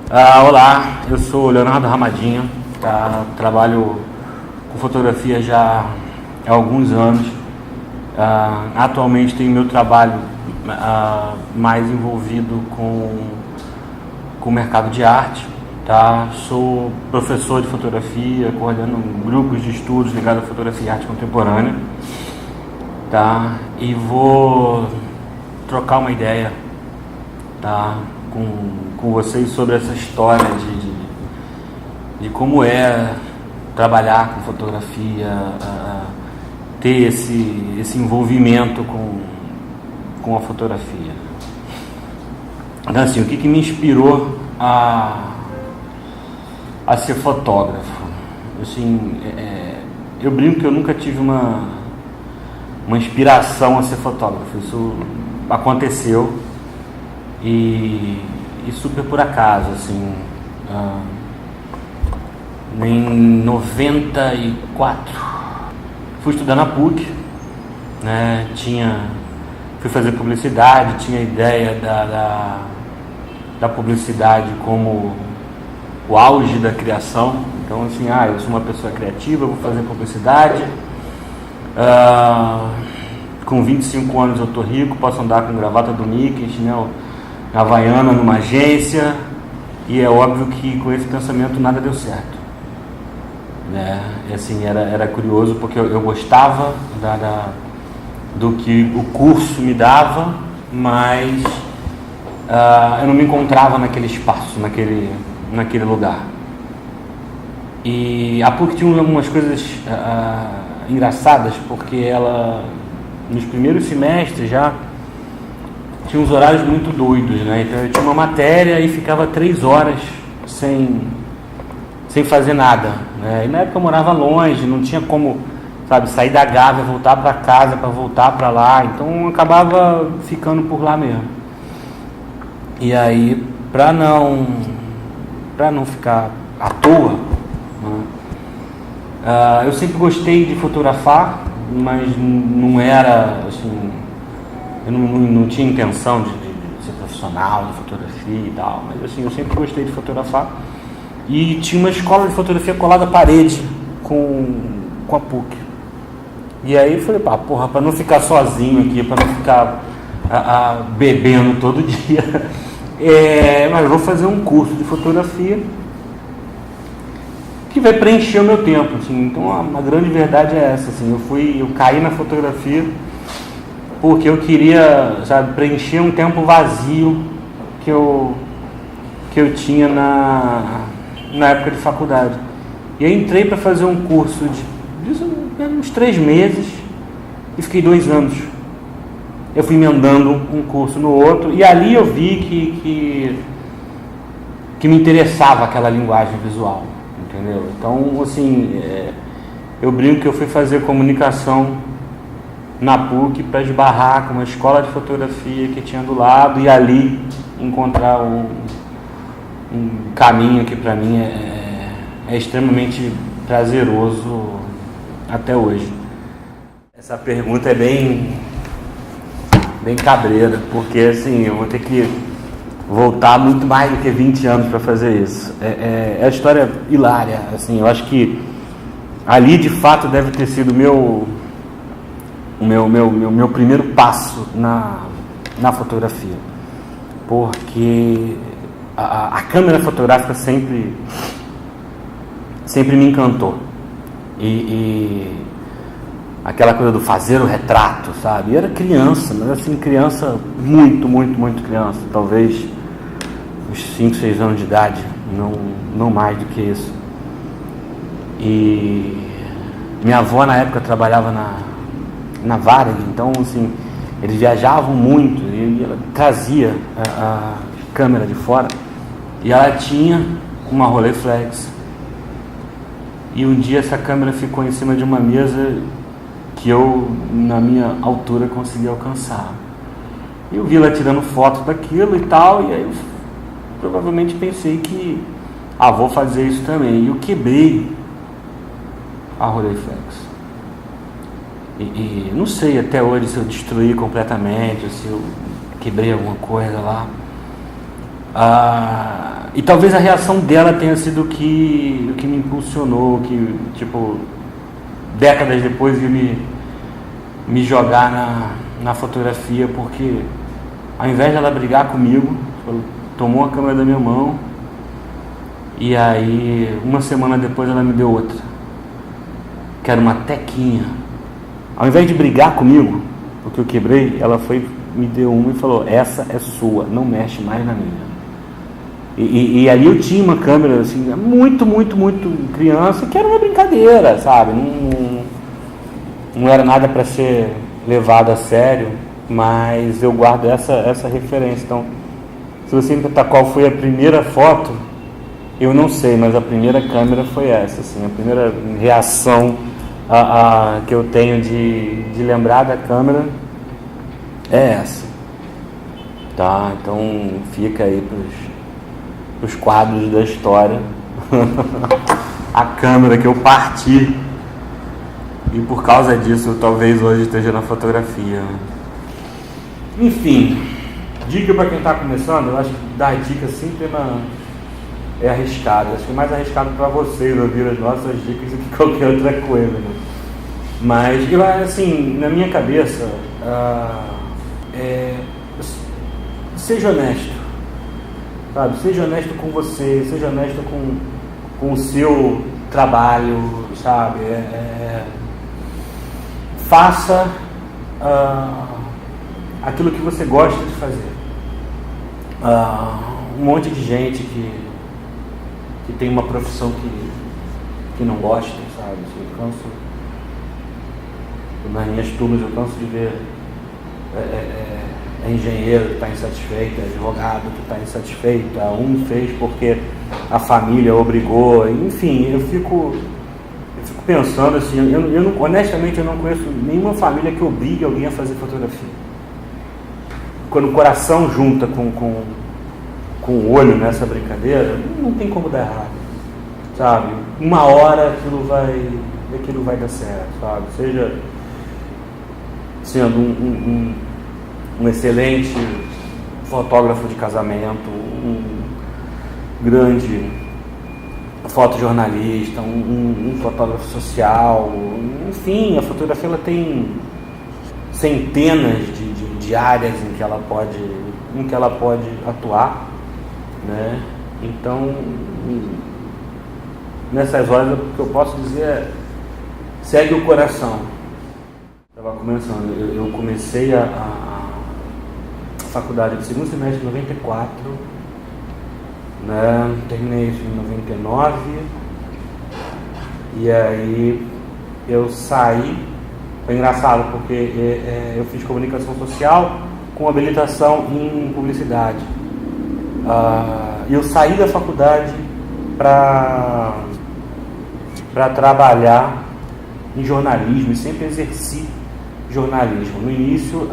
Olá, eu sou Leonardo Ramadinha, tá? Trabalho com fotografia já há alguns anos. Atualmente tenho meu trabalho mais envolvido com o mercado de arte. Tá? Sou professor de fotografia, coordeno grupos de estudos ligados à fotografia e arte contemporânea. Tá? E vou trocar uma ideia, tá? com vocês sobre essa história de como é trabalhar com fotografia, ter esse envolvimento com a fotografia. Então, assim, o que me inspirou a ser fotógrafo? Assim, eu brinco que eu nunca tive uma inspiração a ser fotógrafo. Isso aconteceu e super por acaso, assim. Em 94 fui estudar na PUC, né? Fui fazer publicidade, tinha a ideia da publicidade como o auge da criação. Então, assim, eu sou uma pessoa criativa, vou fazer publicidade. Com 25 anos eu tô rico, posso andar com gravata do Mickey, chinelo havaiana numa agência, e é óbvio que com esse pensamento nada deu certo, né? E, assim, era curioso porque eu gostava do que o curso me dava, mas eu não me encontrava naquele espaço, naquele lugar. E a PUC tinha algumas coisas engraçadas, porque ela, nos primeiros semestres já tinha uns horários muito doidos, né? Então eu tinha uma matéria e ficava 3 horas sem fazer nada, né? E na época eu morava longe, não tinha como, sabe, sair da Gávea, voltar para casa, para voltar para lá. Então eu acabava ficando por lá mesmo. E aí, para não ficar à toa, né? Eu sempre gostei de fotografar, mas não era assim. Eu não tinha intenção de ser profissional de fotografia e tal, mas assim, eu sempre gostei de fotografar. E tinha uma escola de fotografia colada à parede com a PUC. E aí eu falei, para não ficar sozinho aqui, para não ficar bebendo todo dia, mas eu vou fazer um curso de fotografia que vai preencher o meu tempo, assim. Então a grande verdade é essa, assim, eu caí na fotografia porque eu queria, sabe, preencher um tempo vazio que eu tinha na época de faculdade. E aí entrei para fazer um curso de uns 3 meses e fiquei 2 anos. Eu fui emendando um curso no outro e ali eu vi que me interessava aquela linguagem visual, entendeu? Então, assim, eu brinco que eu fui fazer comunicação na PUC para esbarrar com uma escola de fotografia que tinha do lado e ali encontrar um caminho que para mim é extremamente prazeroso até hoje. Essa pergunta é bem cabreira, porque assim, eu vou ter que voltar muito mais do que 20 anos para fazer isso. É a história hilária, assim. Eu acho que ali de fato deve ter sido o meu primeiro passo na fotografia, porque a câmera fotográfica sempre me encantou, e aquela coisa do fazer o retrato, sabe? Eu era criança, mas assim, criança muito criança, talvez uns 5, 6 anos de idade, não mais do que isso. E minha avó na época trabalhava na Varig, então assim, eles viajavam muito e ela trazia a câmera de fora, e ela tinha uma Rolleiflex, e um dia essa câmera ficou em cima de uma mesa que eu, na minha altura, consegui alcançar. E eu vi ela tirando foto daquilo e tal, e aí eu provavelmente pensei que vou fazer isso também, e eu quebrei a Rolleiflex. E não sei até hoje se eu destruí completamente, ou se eu quebrei alguma coisa lá. E talvez a reação dela tenha sido o que me impulsionou, que, tipo, décadas depois de me jogar na fotografia, porque ao invés de ela brigar comigo, ela tomou a câmera da minha mão e aí uma semana depois ela me deu outra, que era uma tequinha. Ao invés de brigar comigo, porque eu quebrei, ela me deu uma e falou: essa é sua, não mexe mais na minha. E ali eu tinha uma câmera assim, muito criança, que era uma brincadeira, sabe? Não era nada para ser levado a sério, mas eu guardo essa referência. Então, se você me perguntar qual foi a primeira foto, eu não sei, mas a primeira câmera foi essa, assim, a primeira reação que eu tenho de lembrar da câmera é essa, tá? Então fica aí pros quadros da história a câmera que eu parti, e por causa disso eu talvez hoje esteja na fotografia. Enfim, dica para quem está começando. Eu acho que dar dica sempre é arriscado. Acho que é mais arriscado para vocês ouvir as nossas dicas do que qualquer outra coisa, né? Mas, assim, na minha cabeça, seja honesto, sabe? Seja honesto com você, seja honesto com o seu trabalho, sabe? Faça aquilo que você gosta de fazer. Um monte de gente que tem uma profissão que não gosta, sabe? Eu canso, nas minhas turmas eu canso de ver engenheiro que está insatisfeito, advogado que está insatisfeito, um fez porque a família obrigou, enfim, eu fico pensando assim, honestamente eu não conheço nenhuma família que obrigue alguém a fazer fotografia. Quando o coração junta com o olho nessa brincadeira, não tem como dar errado, sabe? Uma hora aquilo vai dar certo, sabe? Seja sendo um excelente fotógrafo de casamento, um grande fotojornalista, um fotógrafo social, enfim, a fotografia ela tem centenas de áreas em que ela pode atuar, né? Então, nessas horas o que eu posso dizer é: segue o coração. Estava começando, eu comecei a faculdade de segundo semestre de 94, né? Terminei isso em 99, e aí eu saí. Foi engraçado porque eu fiz comunicação social com habilitação em publicidade, e eu saí da faculdade para trabalhar em jornalismo, e sempre exerci jornalismo. No início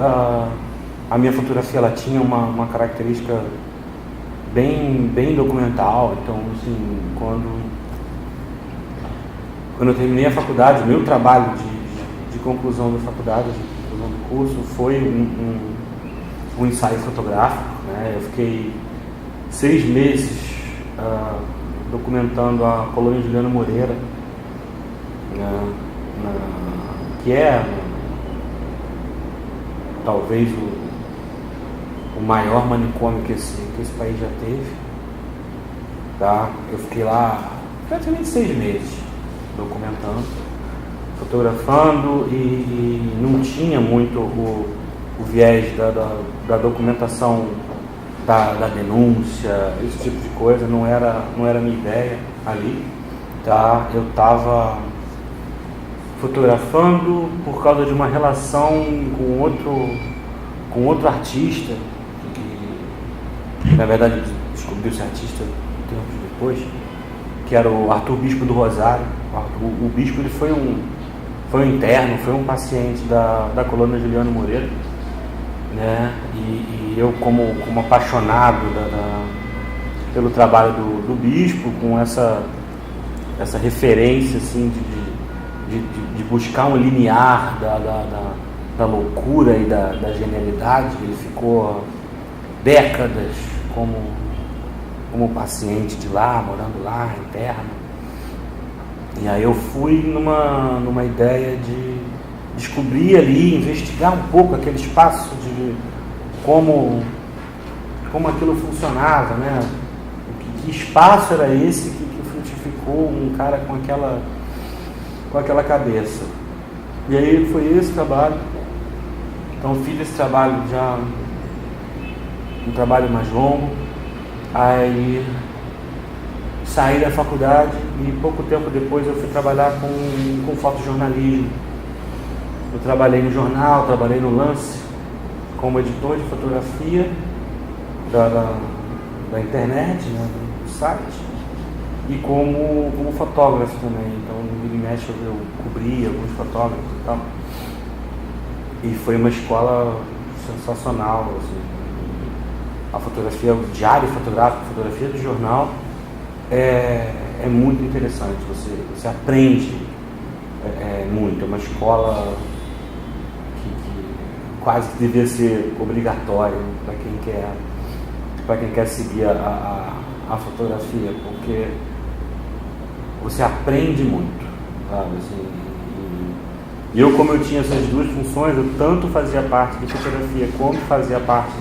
a minha fotografia ela tinha uma característica bem documental. Então, assim, quando eu terminei a faculdade, o meu trabalho de conclusão da faculdade, de conclusão do curso, foi um ensaio fotográfico, né? Eu fiquei 6 meses documentando a colônia Juliano Moreira, que é talvez o maior manicômio que esse país já teve, tá? Eu fiquei lá praticamente 6 meses documentando, fotografando, e não tinha muito o viés da documentação da denúncia, esse tipo de coisa, não era a minha ideia ali, tá? Eu estava fotografando por causa de uma relação com outro artista, que na verdade descobriu-se artista tempos depois, que era o Arthur Bispo do Rosário. O Bispo ele foi um interno, foi um paciente da colônia Juliano Moreira, né? E eu como apaixonado pelo trabalho do Bispo, com essa referência assim, de buscar um linear da loucura e da genialidade. Ele ficou décadas como paciente de lá, morando lá, interno. E aí eu fui numa ideia de descobrir ali, investigar um pouco aquele espaço de como aquilo funcionava, né? Que espaço era esse que frutificou um cara com aquela cabeça. E aí foi esse trabalho. Então fiz esse trabalho já, um trabalho mais longo. Aí saí da faculdade e pouco tempo depois eu fui trabalhar com fotojornalismo. Eu trabalhei no jornal, trabalhei no Lance como editor de fotografia da internet, né, do site, e como fotógrafo também. Então, no Vira e Mexe eu cobria alguns fotógrafos e tal. E foi uma escola sensacional, assim. A fotografia, o diário fotográfico, a fotografia do jornal é muito interessante. Você aprende muito. É uma escola que quase que devia ser obrigatória para quem quer seguir a fotografia, porque você aprende muito, sabe? Assim, e eu, como eu tinha essas duas funções, eu tanto fazia parte de fotografia como fazia parte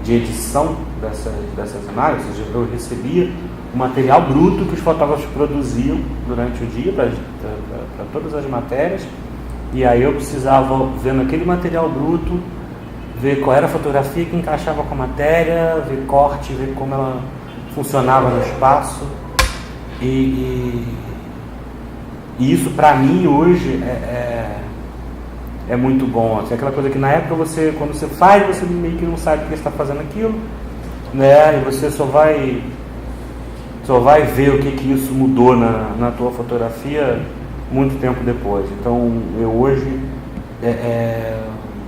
de edição dessas imagens. Ou seja, eu recebia o material bruto que os fotógrafos produziam durante o dia para todas as matérias, e aí eu precisava, vendo aquele material bruto, ver qual era a fotografia que encaixava com a matéria, ver corte, ver como ela funcionava no espaço. E isso para mim hoje é muito bom. Assim, aquela coisa que na época quando você faz, você meio que não sabe porque você está fazendo aquilo, né? E você só vai ver o que isso mudou na tua fotografia muito tempo depois. Então eu hoje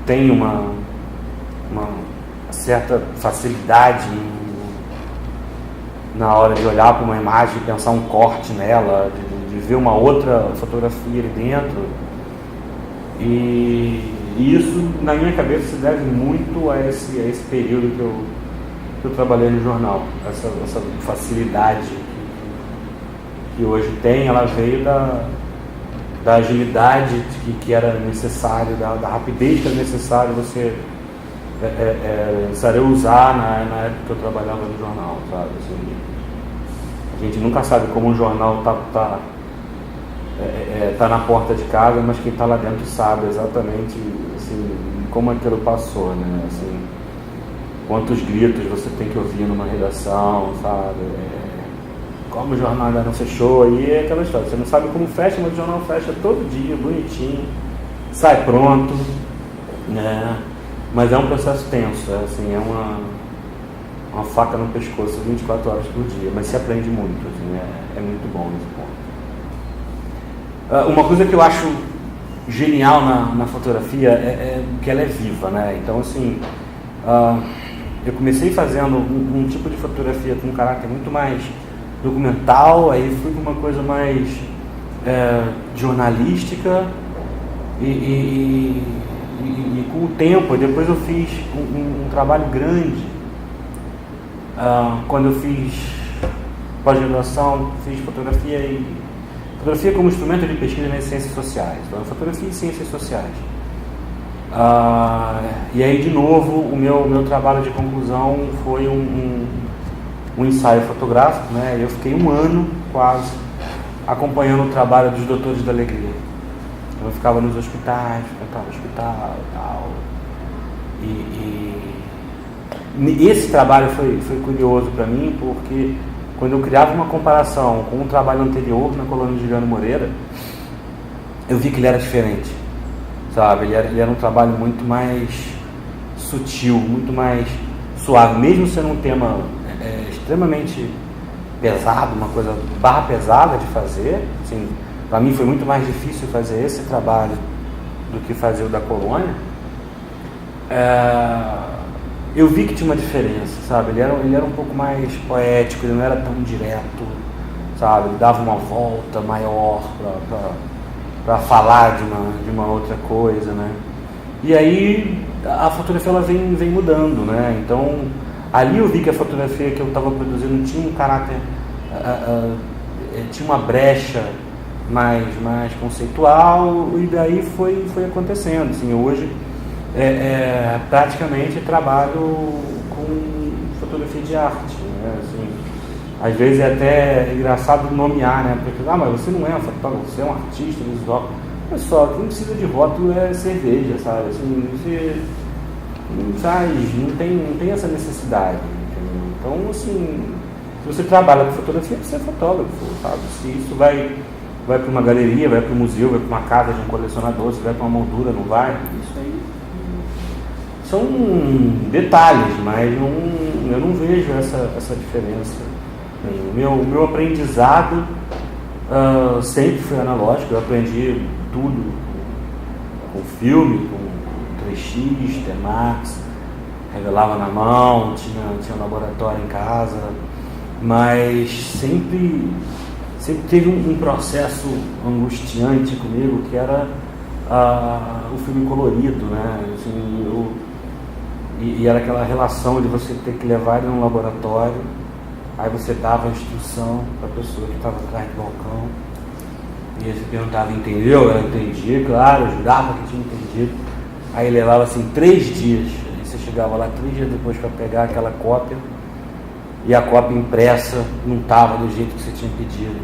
tenho uma certa facilidade na hora de olhar para uma imagem e pensar um corte nela, de ver uma outra fotografia ali dentro. E isso, na minha cabeça, se deve muito a esse período que eu trabalhei no jornal. Essa facilidade que hoje tem, ela veio da agilidade que era necessário, da rapidez que era necessário você precisaria usar na época que eu trabalhava no jornal, sabe? Assim, a gente nunca sabe como um jornal tá na porta de casa, mas quem está lá dentro sabe exatamente, assim, como aquilo passou, né? Assim, quantos gritos você tem que ouvir numa redação, sabe? Como o jornal ainda não fechou, aí é aquela história. Você não sabe como fecha, mas o jornal fecha todo dia, bonitinho, sai pronto, né? Mas é um processo tenso, assim, é uma faca no pescoço 24 horas por dia, mas se aprende muito, assim, é muito bom nesse ponto. Uma coisa que eu acho genial na fotografia é que ela é viva, né? Então, assim, eu comecei fazendo um tipo de fotografia com um caráter muito mais documental, aí fui para uma coisa mais jornalística e com o tempo, depois eu fiz um trabalho grande. Quando eu fiz pós-graduação, fiz fotografia como instrumento de pesquisa nas ciências sociais. Então, fotografia e ciências sociais. E aí, de novo, o meu trabalho de conclusão foi um ensaio fotográfico, né? Eu fiquei um ano quase acompanhando o trabalho dos Doutores da Alegria. Eu ficava nos hospitais, frequentava o hospital e tal. E esse trabalho foi curioso para mim, porque quando eu criava uma comparação com um trabalho anterior na colônia de Juliano Moreira, eu vi que ele era diferente, sabe? Ele era um trabalho muito mais sutil, muito mais suave, mesmo sendo um tema extremamente pesado, uma coisa pesada de fazer. Assim, para mim foi muito mais difícil fazer esse trabalho do que fazer o da colônia. Eu vi que tinha uma diferença, sabe? Ele era um pouco mais poético, ele não era tão direto, sabe? Ele dava uma volta maior para falar de uma outra coisa, né? E aí a fotografia ela vem mudando, né? Então Ali eu vi que a fotografia que eu estava produzindo tinha um caráter, tinha uma brecha mais conceitual, e daí foi acontecendo. Assim, hoje praticamente trabalho com fotografia de arte, né? Assim, às vezes é até engraçado nomear, né? Porque, mas você não é um fotógrafo, você é um artista visual. Olha só, quem precisa de rótulo é cerveja, sabe? Assim, você não tem essa necessidade, entendeu? Então, assim, se você trabalha com fotografia, você é fotógrafo, sabe? Se isso vai para uma galeria, vai para um museu, vai para uma casa de um colecionador, se vai para uma moldura, não vai, isso aí são detalhes, mas eu não vejo essa diferença. O meu aprendizado sempre foi analógico. Eu aprendi tudo com filme, com 3x, T-Max, revelava na mão, tinha um laboratório em casa, mas sempre teve um processo angustiante comigo, que era o filme colorido, né? Assim, e era aquela relação de você ter que levar ele num laboratório, aí você dava a instrução para a pessoa que estava atrás do balcão, e você perguntava, entendeu? Ela entendia, claro, eu jurava que tinha entendido. Aí levava assim 3 dias, aí você chegava lá 3 dias depois para pegar aquela cópia, e a cópia impressa não estava do jeito que você tinha pedido,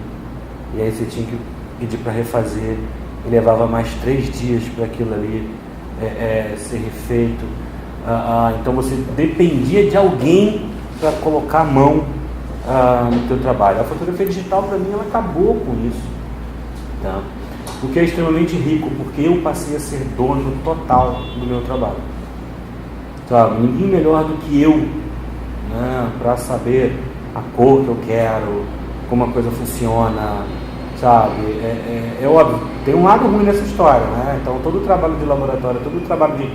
e aí você tinha que pedir para refazer, e levava mais 3 dias para aquilo ali ser refeito. Então você dependia de alguém para colocar a mão no teu trabalho. A fotografia digital, para mim, ela acabou com isso, tá? O que é extremamente rico, porque eu passei a ser dono total do meu trabalho, sabe? Ninguém melhor do que eu, né, para saber a cor que eu quero, como a coisa funciona, sabe? É óbvio, tem um lado ruim nessa história, né? Então todo o trabalho de laboratório, todo o trabalho de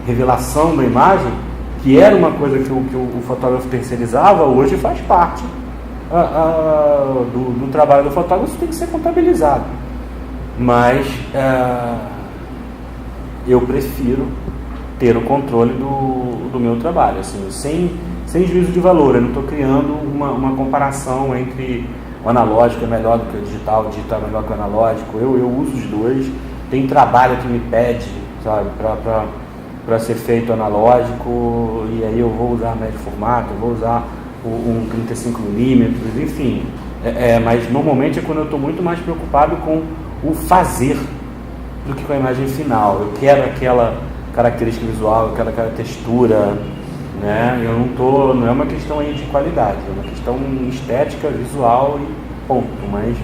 revelação da imagem, que era uma coisa que o fotógrafo terceirizava, hoje faz parte do trabalho do fotógrafo. Isso tem que ser contabilizado, mas eu prefiro ter o controle do meu trabalho, assim, sem juízo de valor. Eu não estou criando uma comparação entre o analógico é melhor do que o digital é melhor que o analógico. Eu uso os dois. Tem trabalho que me pede, sabe, para ser feito analógico, e aí eu vou usar médio formato, eu vou usar um 35mm, enfim. Mas normalmente é quando eu estou muito mais preocupado com o fazer do que com a imagem final. Eu quero aquela característica visual, eu quero aquela textura, né? Não é uma questão aí de qualidade, é uma questão estética, visual e ponto. Mas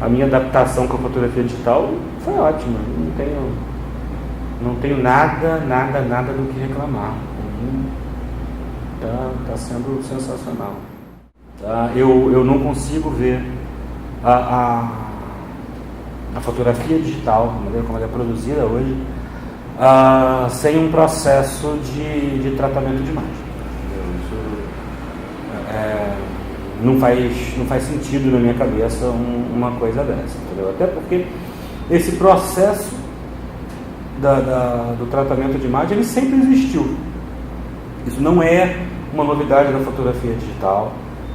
a minha adaptação com a fotografia digital foi ótima. Não tenho nada do que reclamar. Tá sendo sensacional. Tá? Eu não consigo ver a fotografia digital, a maneira como ela é produzida hoje, sem um processo de tratamento de imagem. Isso não faz sentido na minha cabeça uma coisa dessa, entendeu? Até porque esse processo do tratamento de imagem, ele sempre existiu. Isso não é uma novidade da fotografia digital,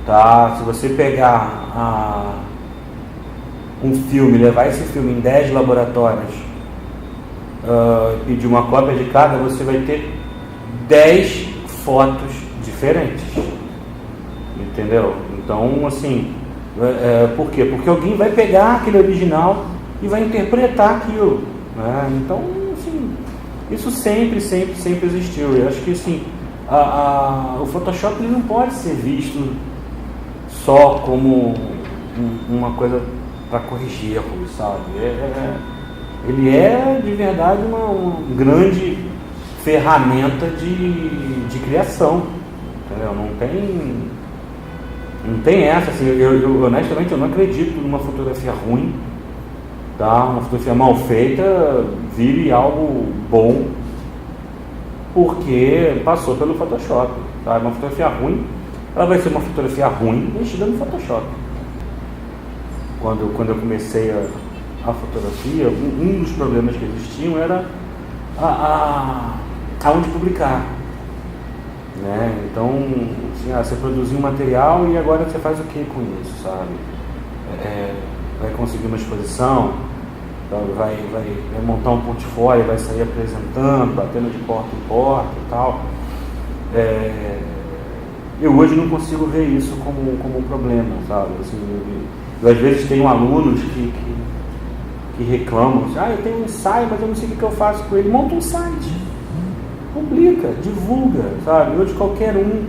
tá? Se você pegar um filme, levar esse filme em 10 laboratórios, pedir uma cópia de cada, você vai ter 10 fotos diferentes, entendeu? Então, assim, por quê? Porque alguém vai pegar aquele original e vai interpretar aquilo, né? Então, assim, isso sempre existiu. Eu acho que, assim, o Photoshop, ele não pode ser visto só como uma coisa para corrigir erros, sabe? Ele é de verdade uma grande ferramenta de criação, entendeu? Não tem essa, assim, eu honestamente eu não acredito numa fotografia ruim, tá? Uma fotografia mal feita vire algo bom porque passou pelo Photoshop, tá? Uma fotografia ruim, ela vai ser uma fotografia ruim mexida no Photoshop. Quando eu comecei a fotografia, um dos problemas que existiam era aonde publicar. né? Então, assim, você produziu um material e agora você faz o que com isso, sabe? Vai conseguir uma exposição, vai montar um portfólio, vai sair apresentando, batendo de porta em porta e tal. Eu hoje não consigo ver isso como um problema, sabe? Assim, eu às vezes tenho alunos que reclamam, assim, eu tenho um ensaio, mas eu não sei o que eu faço com ele. Monta um site, publica, divulga, sabe? Hoje qualquer um,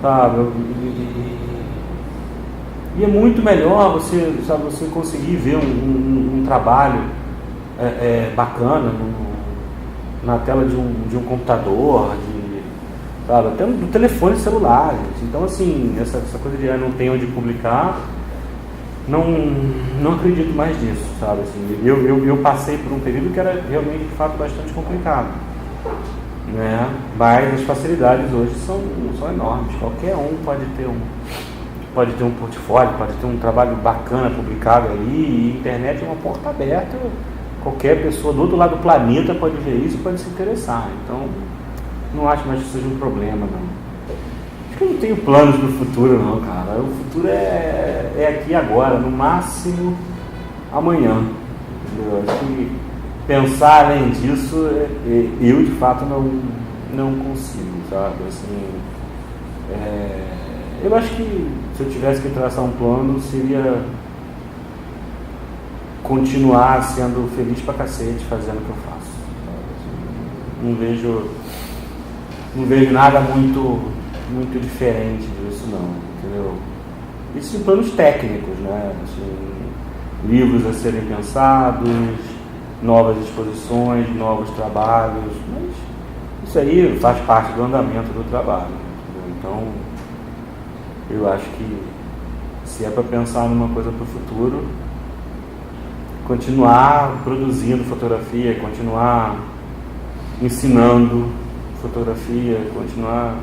sabe? E é muito melhor você conseguir ver um trabalho bacana na tela de um computador, sabe? Até do telefone celular, gente. Então, assim, essa coisa de não tem onde publicar, não acredito mais nisso, sabe? Assim, eu passei por um período que era realmente, de fato, bastante complicado, né? Mas as facilidades hoje são enormes. Qualquer um pode ter um portfólio, pode ter um trabalho bacana publicado ali, e a internet é uma porta aberta, qualquer pessoa do outro lado do planeta pode ver isso e pode se interessar. Então, não acho mais que seja um problema, não. Acho que eu não tenho planos do futuro, não, cara. O futuro é aqui agora, no máximo amanhã. Entendeu? Acho que pensar além disso, eu de fato não consigo, sabe? Assim, eu acho que se eu tivesse que traçar um plano, seria continuar sendo feliz pra cacete fazendo o que eu faço, sabe? Assim, não vejo nada muito diferente disso, não, entendeu? Isso em planos técnicos, né? Assim, livros a serem pensados, novas exposições, novos trabalhos, mas isso aí faz parte do andamento do trabalho, entendeu? Então, eu acho que se é para pensar numa coisa para o futuro, continuar produzindo fotografia, continuar ensinando fotografia, continuar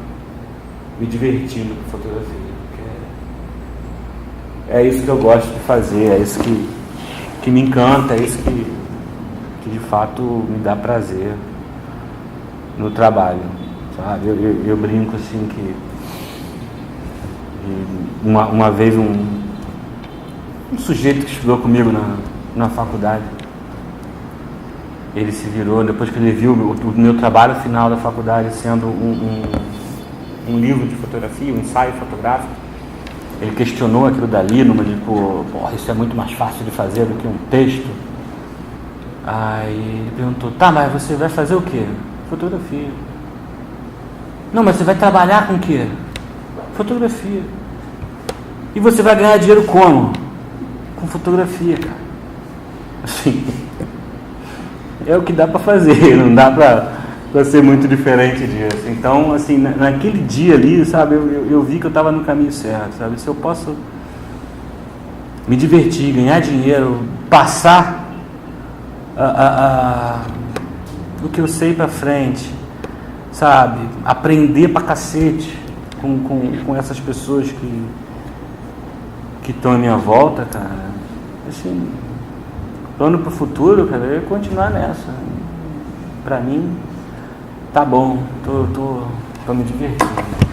me divertindo com fotografia. É isso que eu gosto de fazer, é isso que me encanta, é isso que de fato me dá prazer no trabalho, sabe? Eu brinco assim que uma vez um sujeito que estudou comigo na faculdade, ele se virou, depois que ele viu o meu trabalho final da faculdade sendo um livro de fotografia, um ensaio fotográfico, ele questionou aquilo dali, isso é muito mais fácil de fazer do que um texto. Aí ele perguntou, tá, mas você vai fazer o quê? Fotografia. Não, mas você vai trabalhar com o quê? Fotografia. E você vai ganhar dinheiro como? Com fotografia, cara. Assim, é o que dá pra fazer, não dá pra ser muito diferente disso. Então, assim, naquele dia ali, sabe, eu vi que eu estava no caminho certo, sabe? Se eu posso me divertir, ganhar dinheiro, passar o que eu sei pra frente, sabe? Aprender pra cacete com essas pessoas que estão à minha volta, cara. Assim, plano pro futuro, cara, é continuar nessa. Pra mim, tá bom, tô me divertindo.